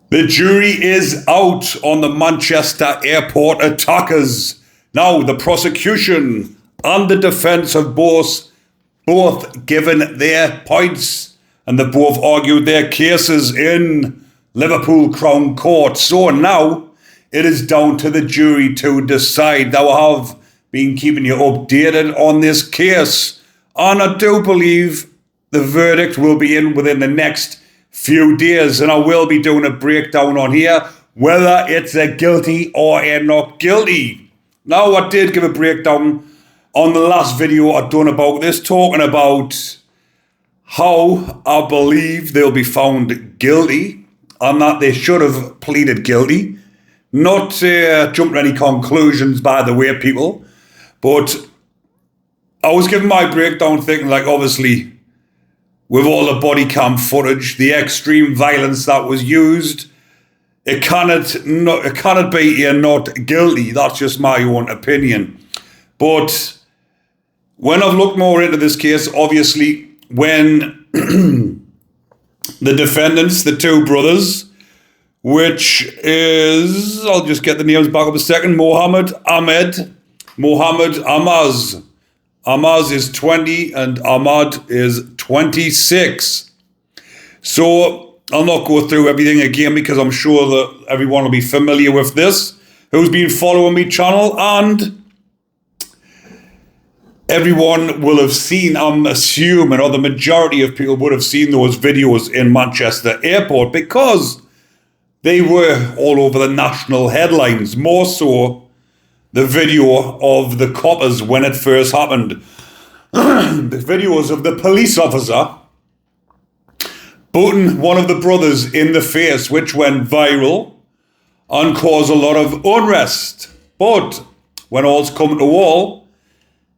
The jury is out on the Manchester airport attackers. Now, the prosecution and the defence have both given their points, and they both argued their cases in Liverpool Crown Court. So now it is down to the jury to decide. Now, I have been keeping you updated on this case, and I do believe the verdict will be in within the next few days, and I will be doing a breakdown on here whether it's a guilty or a not guilty. Now, I did give a breakdown on the last video I've done about this, talking about how I believe they'll be found guilty and that they should have pleaded guilty. Not jump to any conclusions, by the way, people, but I was giving my breakdown thinking, like, obviously, with all the body cam footage, the extreme violence that was used, it cannot be a not guilty. That's just my own opinion. But when I've looked more into this case, obviously, when the defendants, the two brothers, which is, I'll just get the names back up a second, Mohammed Ahmaz. Ahmaz is 20 and Ahmad is 26. So I'll not go through everything again because I'm sure that everyone will be familiar with this who's been following my channel, and everyone will have seen, I'm assuming, or the majority of people would have seen those videos in Manchester Airport because they were all over the national headlines, more so the video of the coppers when it first happened. The videos of the police officer booting one of the brothers in the face, which went viral and caused a lot of unrest. But when all's come to all,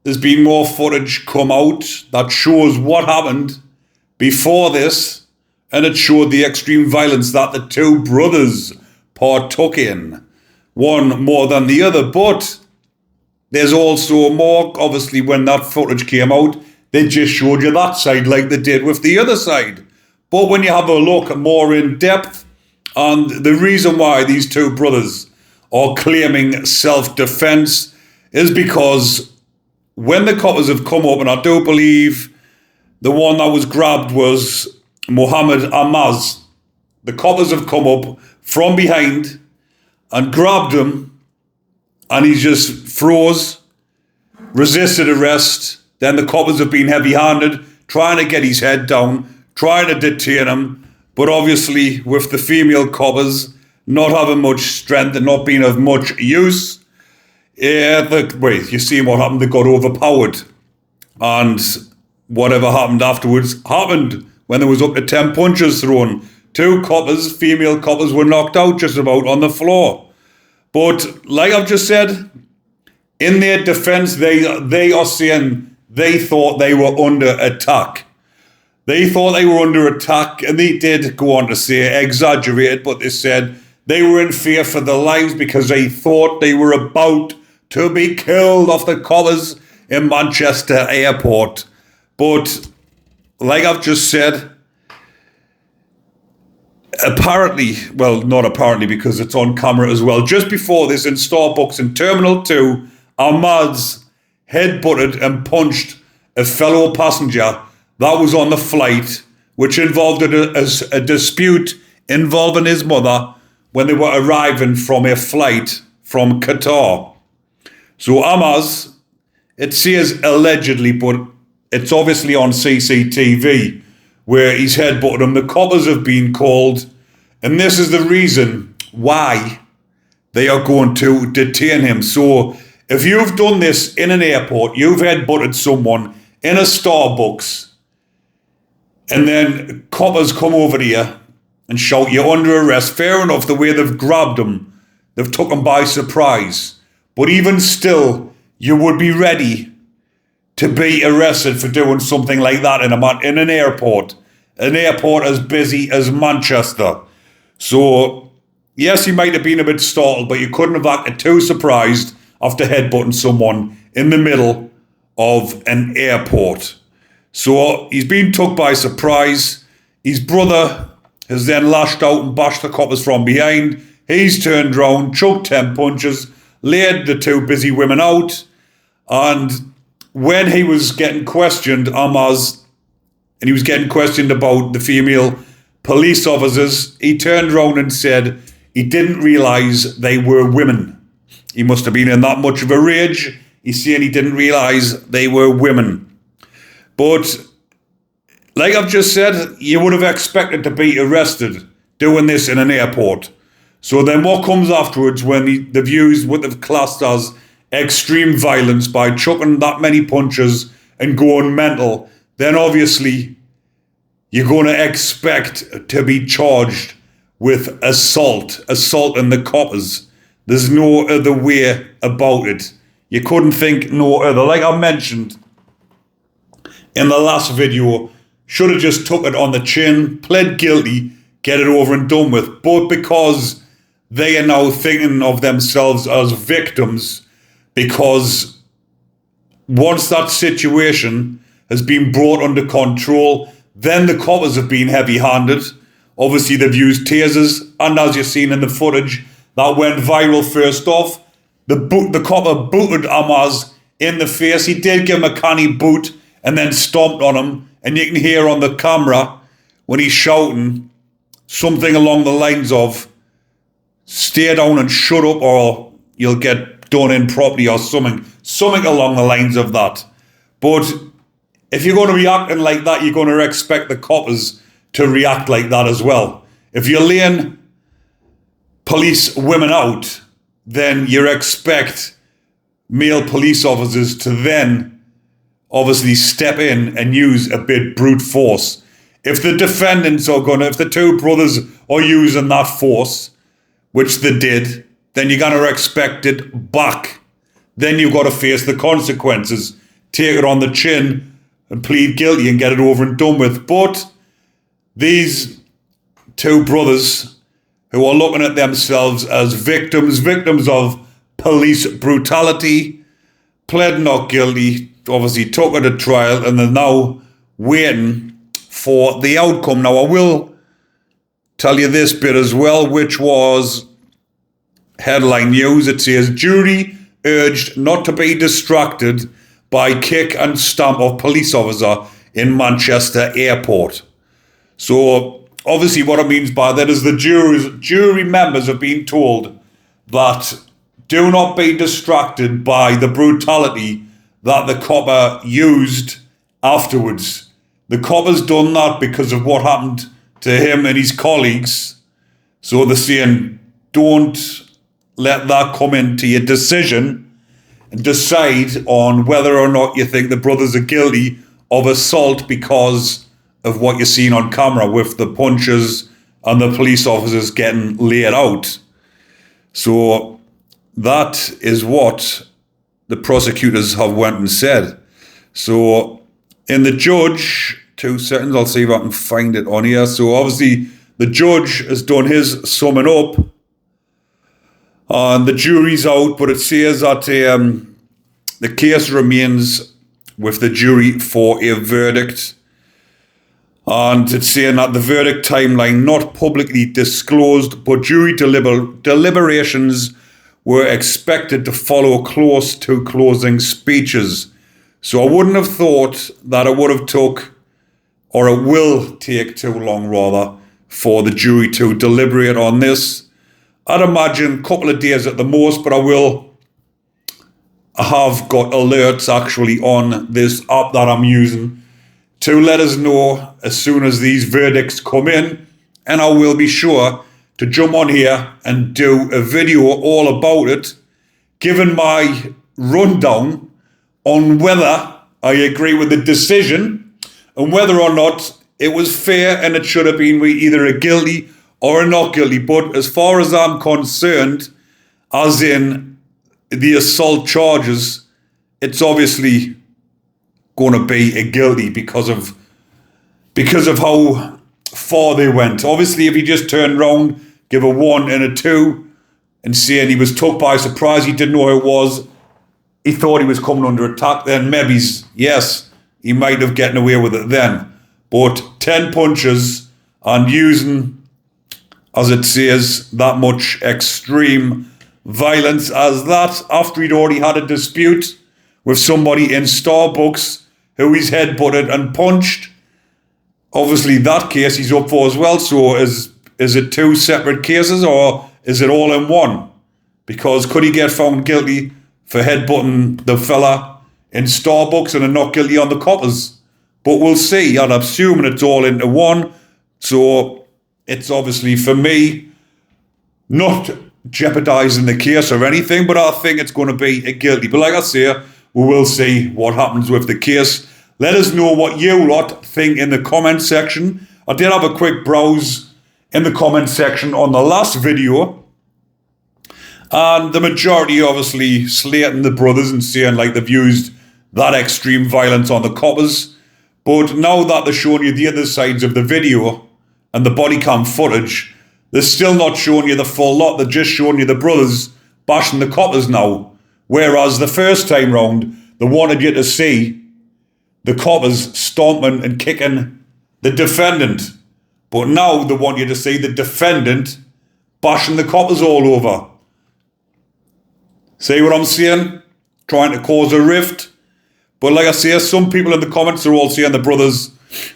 there's been more footage come out that shows what happened before this, and it showed the extreme violence that the two brothers partook in. One more than the other, but there's also more. Obviously, when that footage came out, they just showed you that side like they did with the other side. But when you have a look more in depth, and the reason why these two brothers are claiming self-defense is because when the coppers have come up, and I do believe the one that was grabbed was Mohammed Ahmaz, the coppers have come up from behind and grabbed him, and he just froze, resisted arrest. Then the coppers have been heavy-handed, trying to get his head down, trying to detain him, but obviously with the female coppers not having much strength and not being of much use, you see what happened, they got overpowered. And whatever happened afterwards happened when there was up to 10 punches thrown. Two coppers, female coppers, were knocked out just about on the floor. But like I've just said, in their defense, they are saying they thought they were under attack. They thought they were under attack, and they did go on to say, exaggerated, but they said they were in fear for their lives because they thought they were about to be killed off the coppers in Manchester Airport. But like I've just said, apparently, well, not apparently because it's on camera as well, just before this in Starbucks in Terminal 2, Ahmad's headbutted and punched a fellow passenger that was on the flight, which involved a dispute involving his mother when they were arriving from a flight from Qatar. So Ahmaz, it says allegedly, but it's obviously on CCTV, where he's headbutted him. The coppers have been called, and this is the reason why they are going to detain him. So if you've done this in an airport, you've headbutted someone in a Starbucks, and then coppers come over to you and shout you're under arrest, fair enough, the way they've grabbed him, they've took him by surprise. But even still, you would be ready to be arrested for doing something like that in an airport as busy as Manchester. So, yes, you might have been a bit startled, but you couldn't have acted too surprised after headbutting someone in the middle of an airport. So, he's been took by surprise. His brother has then lashed out and bashed the coppers from behind. He's turned round, chucked 10 punches, laid the two busy women out, and when he was getting questioned, and he was getting questioned about the female police officers, he turned round and said he didn't realise they were women. He must have been in that much of a rage. He's saying he didn't realise they were women. But like I've just said, you would have expected to be arrested doing this in an airport. So then what comes afterwards when they've used what they've classed as extreme violence by chucking that many punches and going mental, then obviously you're going to expect to be charged with assaulting the coppers. There's no other way about it. You couldn't think no other. Like I mentioned in the last video, should have just took it on the chin, pled guilty, get it over and done with. But because they are now thinking of themselves as victims, because once that situation has been brought under control, then the coppers have been heavy-handed. Obviously, they've used tasers, and as you've seen in the footage, that went viral first off. The copper booted Amaz in the face. He did give him a canny boot and then stomped on him. And you can hear on the camera when he's shouting something along the lines of, stay down and shut up or you'll get done in property or something along the lines of that. But if you're going to be acting like that, you're going to expect the coppers to react like that as well. If you're laying police women out, then you expect male police officers to then obviously step in and use a bit brute force. If the defendants if the two brothers are using that force, which they did, then you're going to expect it back. Then you've got to face the consequences, take it on the chin and plead guilty and get it over and done with. But these two brothers who are looking at themselves as victims of police brutality, pled not guilty, obviously took it to trial, and they're now waiting for the outcome. Now, I will tell you this bit as well, which was headline news. It says, jury urged not to be distracted by kick and stamp of police officer in Manchester airport. So, obviously what it means by that is the jury members have been told that do not be distracted by the brutality that the copper used afterwards. The copper's done that because of what happened to him and his colleagues. So they're saying, don't let that come into your decision and decide on whether or not you think the brothers are guilty of assault because of what you're seeing on camera with the punches and the police officers getting laid out. So that is what the prosecutors have went and said. So in the judge, 2 seconds, I'll see if I can find it on here. So obviously the judge has done his summing up and the jury's out, but it says that the case remains with the jury for a verdict. And it's saying that the verdict timeline not publicly disclosed, but jury deliberations were expected to follow close to closing speeches. So I wouldn't have thought that it would have took, or it will take too long rather, for the jury to deliberate on this. I'd imagine a couple of days at the most, but I have got alerts actually on this app that I'm using to let us know as soon as these verdicts come in, and I will be sure to jump on here and do a video all about it, giving my rundown on whether I agree with the decision and whether or not it was fair and it should have been either a guilty or a not guilty. But as far as I'm concerned, as in the assault charges, it's obviously going to be a guilty because of how far they went. Obviously, if he just turned round, give a 1 and a 2 and saying he was took by surprise, he didn't know who it was, he thought he was coming under attack, then maybe, yes, he might have gotten away with it then. But 10 punches and using as it says, that much extreme violence as that, after he'd already had a dispute with somebody in Starbucks who he's headbutted and punched. Obviously, that case he's up for as well. So is it two separate cases, or is it all in one? Because could he get found guilty for headbutting the fella in Starbucks and not guilty on the coppers? But we'll see. I'm assuming it's all into one. So it's obviously, for me, not jeopardising the case or anything, but I think it's going to be a guilty. But like I say, we will see what happens with the case. Let us know what you lot think in the comment section. I did have a quick browse in the comment section on the last video, and the majority obviously slating the brothers and saying like they've used that extreme violence on the coppers. But now that they're showing you the other sides of the video and the body cam footage, they're still not showing you the full lot. They're just showing you the brothers bashing the coppers now. Whereas the first time round, they wanted you to see the coppers stomping and kicking the defendant. But now they want you to see the defendant bashing the coppers all over. See what I'm saying? Trying to cause a rift. But like I say, some people in the comments are all saying the brothers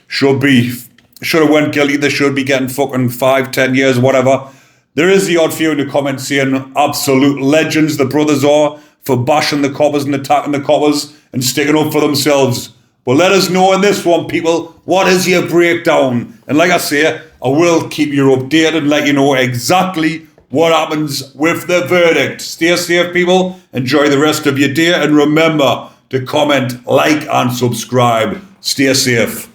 should have went guilty. They should be getting fucking 5, 10 years, whatever. There is the odd few in the comments saying absolute legends the brothers are for bashing the coppers and attacking the coppers and sticking up for themselves. But let us know in this one, people, what is your breakdown? And like I say, I will keep you updated and let you know exactly what happens with the verdict. Stay safe, people. Enjoy the rest of your day. And remember to comment, like, and subscribe. Stay safe.